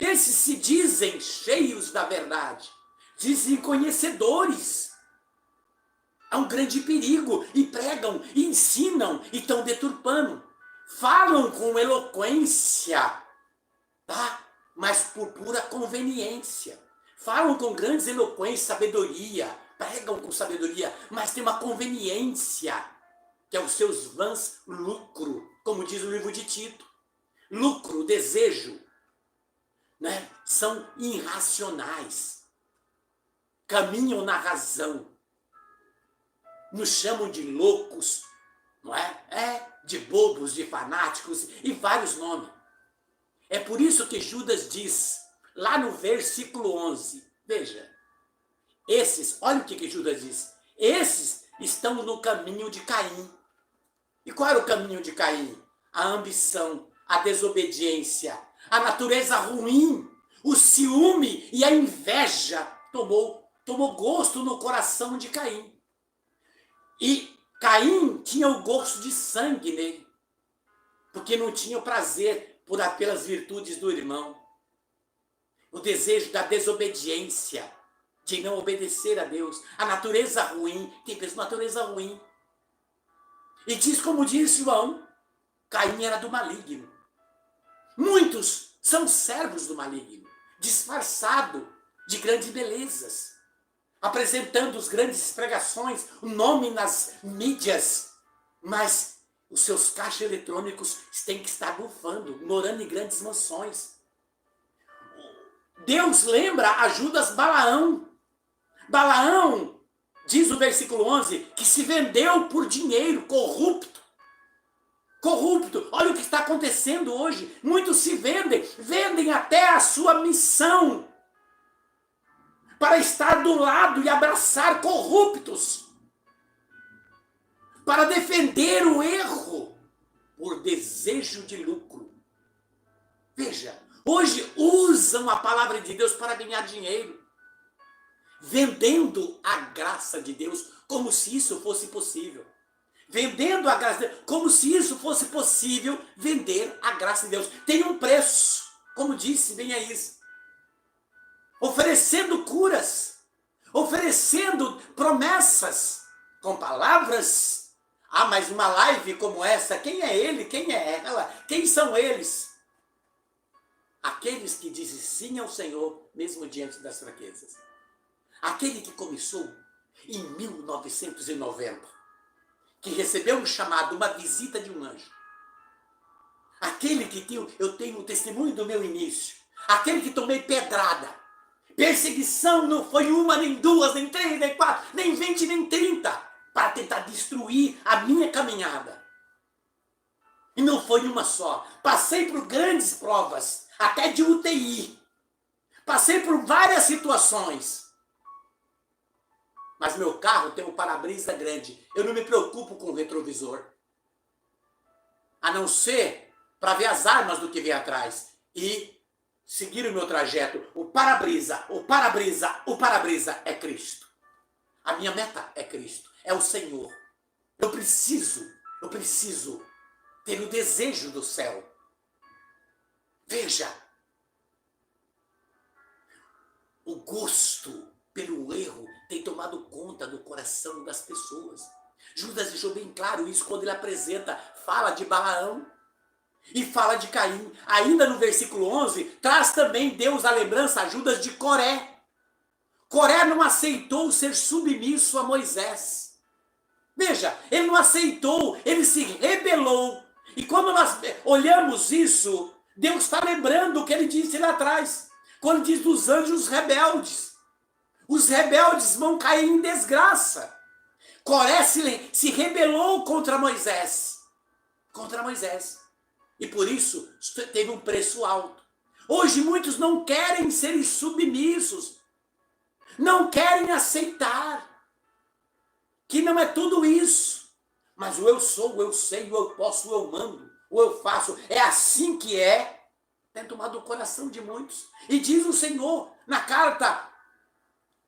Esses se dizem cheios da verdade, dizem conhecedores. Há um grande perigo, e pregam, e ensinam, e estão deturpando. Falam com eloquência, tá? Mas por pura conveniência. Falam com grandes eloquência, sabedoria, pregam com sabedoria, mas tem uma conveniência, que é os seus vãs lucro, como diz o livro de Tito. Lucro, desejo, né? São irracionais. Caminham na razão. Nos chamam de loucos, não é? De bobos, de fanáticos e vários nomes. É por isso que Judas diz, lá no versículo 11, veja, esses, olha o que Judas diz, esses estão no caminho de Caim. E qual era o caminho de Caim? A ambição, a desobediência, a natureza ruim, o ciúme e a inveja tomou gosto no coração de Caim. E Caim tinha o gosto de sangue nele, porque não tinha o prazer pelas virtudes do irmão. O desejo da desobediência, de não obedecer a Deus. A natureza ruim, tem pessoa natureza ruim. E diz, como diz João, Caim era do maligno. Muitos são servos do maligno, disfarçado de grandes belezas, apresentando as grandes pregações, o nome nas mídias, mas os seus caixas eletrônicos têm que estar bufando, morando em grandes mansões. Deus lembra a Judas Balaão. Balaão, diz o versículo 11, que se vendeu por dinheiro, corrupto. Corrupto. Olha o que está acontecendo hoje. Muitos se vendem até a sua missão para estar do lado e abraçar corruptos, para defender o erro por desejo de lucro. Veja, hoje usam a palavra de Deus para ganhar dinheiro, vendendo a graça de Deus como se isso fosse possível. Vendendo a graça de Deus como se isso fosse possível, vender a graça de Deus. Tem um preço, como disse bem aí, oferecendo curas, oferecendo promessas, com palavras. Ah, mas uma live como essa, quem é ele, quem é ela, quem são eles? Aqueles que dizem sim ao Senhor, mesmo diante das fraquezas. Aquele que começou em 1990, que recebeu um chamado, uma visita de um anjo. Aquele que eu tenho o testemunho do meu início. Aquele que tomei pedrada. Perseguição não foi uma, nem duas, nem três, nem quatro, nem 20, nem 30, para tentar destruir a minha caminhada. E não foi uma só. Passei por grandes provas, até de UTI. Passei por várias situações. Mas meu carro tem um para-brisa grande. Eu não me preocupo com o retrovisor. A não ser para ver as armas do que vem atrás. E seguir o meu trajeto. O para-brisa é Cristo. A minha meta é Cristo. É o Senhor. Eu preciso ter o desejo do céu. Veja. O gosto pelo erro tem tomado conta do coração das pessoas. Judas deixou bem claro isso quando ele apresenta, fala de Balaão e fala de Caim. Ainda no versículo 11, traz também Deus a lembrança a Judas de Coré. Coré não aceitou ser submisso a Moisés. Veja, ele não aceitou, ele se rebelou. E quando nós olhamos isso, Deus está lembrando o que ele disse lá atrás. Quando diz dos anjos rebeldes. Os rebeldes vão cair em desgraça. Coré se rebelou contra Moisés. Contra Moisés. E por isso teve um preço alto. Hoje muitos não querem ser submissos. Não querem aceitar. Que não é tudo isso. Mas o eu sou, o eu sei, o eu posso, o eu mando, o eu faço. É assim que é. Tem tomado o coração de muitos. E diz o Senhor na carta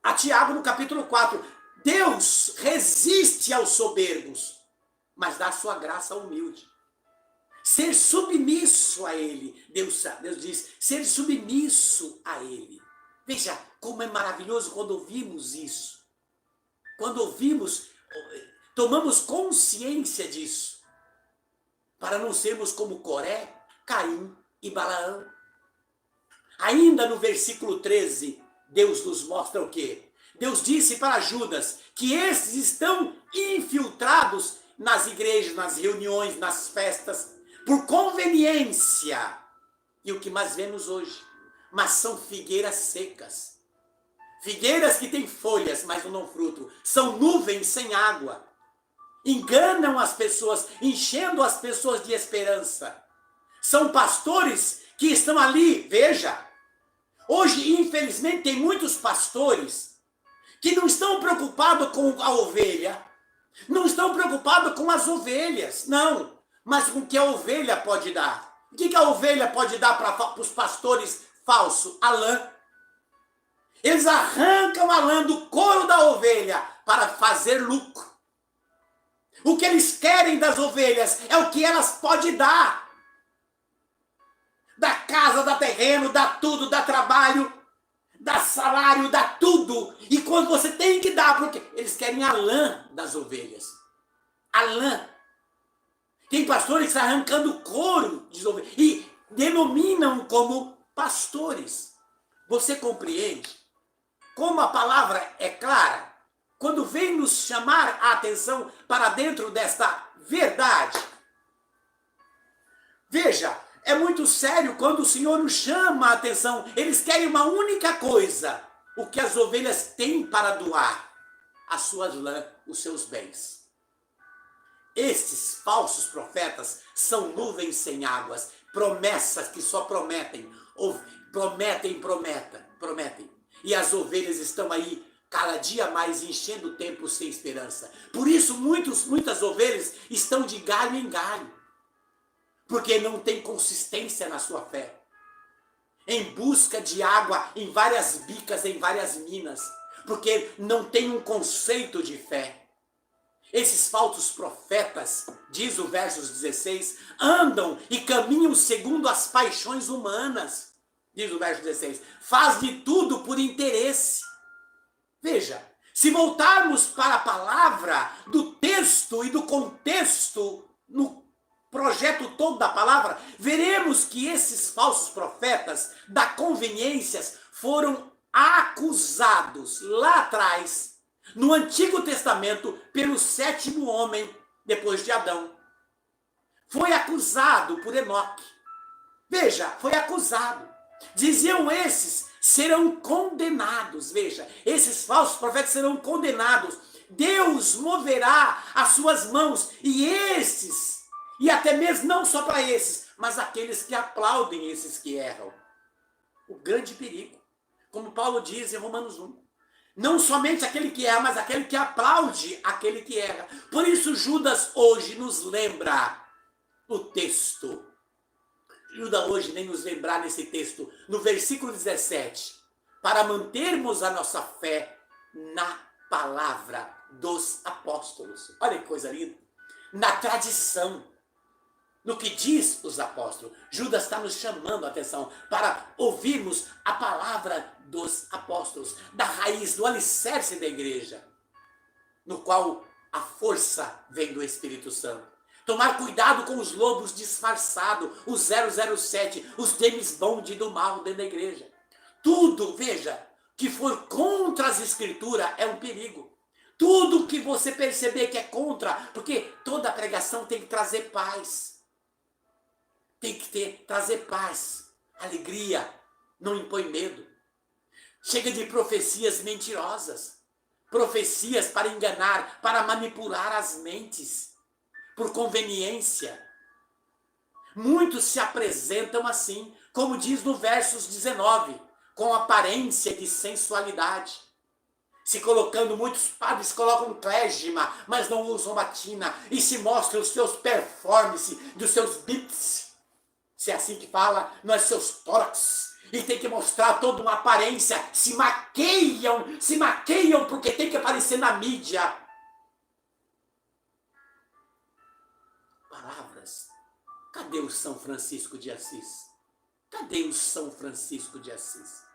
a Tiago no capítulo 4. Deus resiste aos soberbos, mas dá sua graça ao humilde. ser submisso a ele. Deus diz, ser submisso a ele. Veja como é maravilhoso quando ouvimos isso. Quando ouvimos, tomamos consciência disso. Para não sermos como Coré, Caim e Balaão. Ainda no versículo 13, Deus nos mostra o quê? Deus disse para Judas que esses estão infiltrados nas igrejas, nas reuniões, nas festas, por conveniência. E o que mais vemos hoje? Mas são figueiras secas. Figueiras que têm folhas, mas não dão fruto. São nuvens sem água. Enganam as pessoas, enchendo as pessoas de esperança. São pastores que estão ali, veja. Hoje, infelizmente, tem muitos pastores que não estão preocupados com a ovelha, não estão preocupados com as ovelhas, não, mas com o que a ovelha pode dar. O que a ovelha pode dar para os pastores falsos? A lã. Eles arrancam a lã do couro da ovelha para fazer lucro. O que eles querem das ovelhas é o que elas podem dar. Dá casa, dá terreno, dá tudo, dá trabalho, dá salário, dá tudo. E quando você tem que dar, porque eles querem a lã das ovelhas. A lã. Tem pastores que estão arrancando couro de ovelhas e denominam como pastores. Você compreende como a palavra é clara? Quando vem nos chamar a atenção para dentro desta verdade. Veja, é muito sério quando o Senhor nos chama a atenção. Eles querem uma única coisa. O que as ovelhas têm para doar. As suas lãs, os seus bens. Estes falsos profetas são nuvens sem águas. Promessas que só prometem. Prometem. E as ovelhas estão aí cada dia mais enchendo o tempo sem esperança. Por isso muitas ovelhas estão de galho em galho. Porque não tem consistência na sua fé. Em busca de água em várias bicas, em várias minas. Porque não tem um conceito de fé. Esses falsos profetas, diz o versos 16, andam e caminham segundo as paixões humanas. Diz o verso 16, faz de tudo por interesse. Veja, se voltarmos para a palavra do texto e do contexto, no projeto todo da palavra, veremos que esses falsos profetas da conveniências foram acusados lá atrás, no Antigo Testamento, pelo 7º homem depois de Adão. Foi acusado por Enoque. Veja, foi acusado. Diziam esses, serão condenados. Veja, esses falsos profetas serão condenados. Deus moverá as suas mãos e esses, e até mesmo não só para esses, mas aqueles que aplaudem esses que erram. O grande perigo, como Paulo diz em Romanos 1. Não somente aquele que erra, mas aquele que aplaude aquele que erra. Por isso Judas hoje nos lembra o texto. Judas hoje nem nos lembrar nesse texto, no versículo 17, para mantermos a nossa fé na palavra dos apóstolos. Olha que coisa linda. Na tradição, no que diz os apóstolos. Judas está nos chamando a atenção para ouvirmos a palavra dos apóstolos, da raiz, do alicerce da igreja, no qual a força vem do Espírito Santo. Tomar cuidado com os lobos disfarçados, os 007, os James Bond do mal dentro da igreja. Tudo, veja, que for contra as escrituras é um perigo. Tudo que você perceber que é contra, porque toda pregação tem que trazer paz. Tem que trazer paz, alegria, não impõe medo. Chega de profecias mentirosas, profecias para enganar, para manipular as mentes, por conveniência. Muitos se apresentam assim, como diz no versos 19, com aparência de sensualidade. Se colocando, muitos padres colocam clésima, mas não usam batina, e se mostram os seus performances, dos seus beats. Se é assim que fala, nos seus tórax. E tem que mostrar toda uma aparência. Se maqueiam porque tem que aparecer na mídia. Cadê o São Francisco de Assis? Cadê o São Francisco de Assis?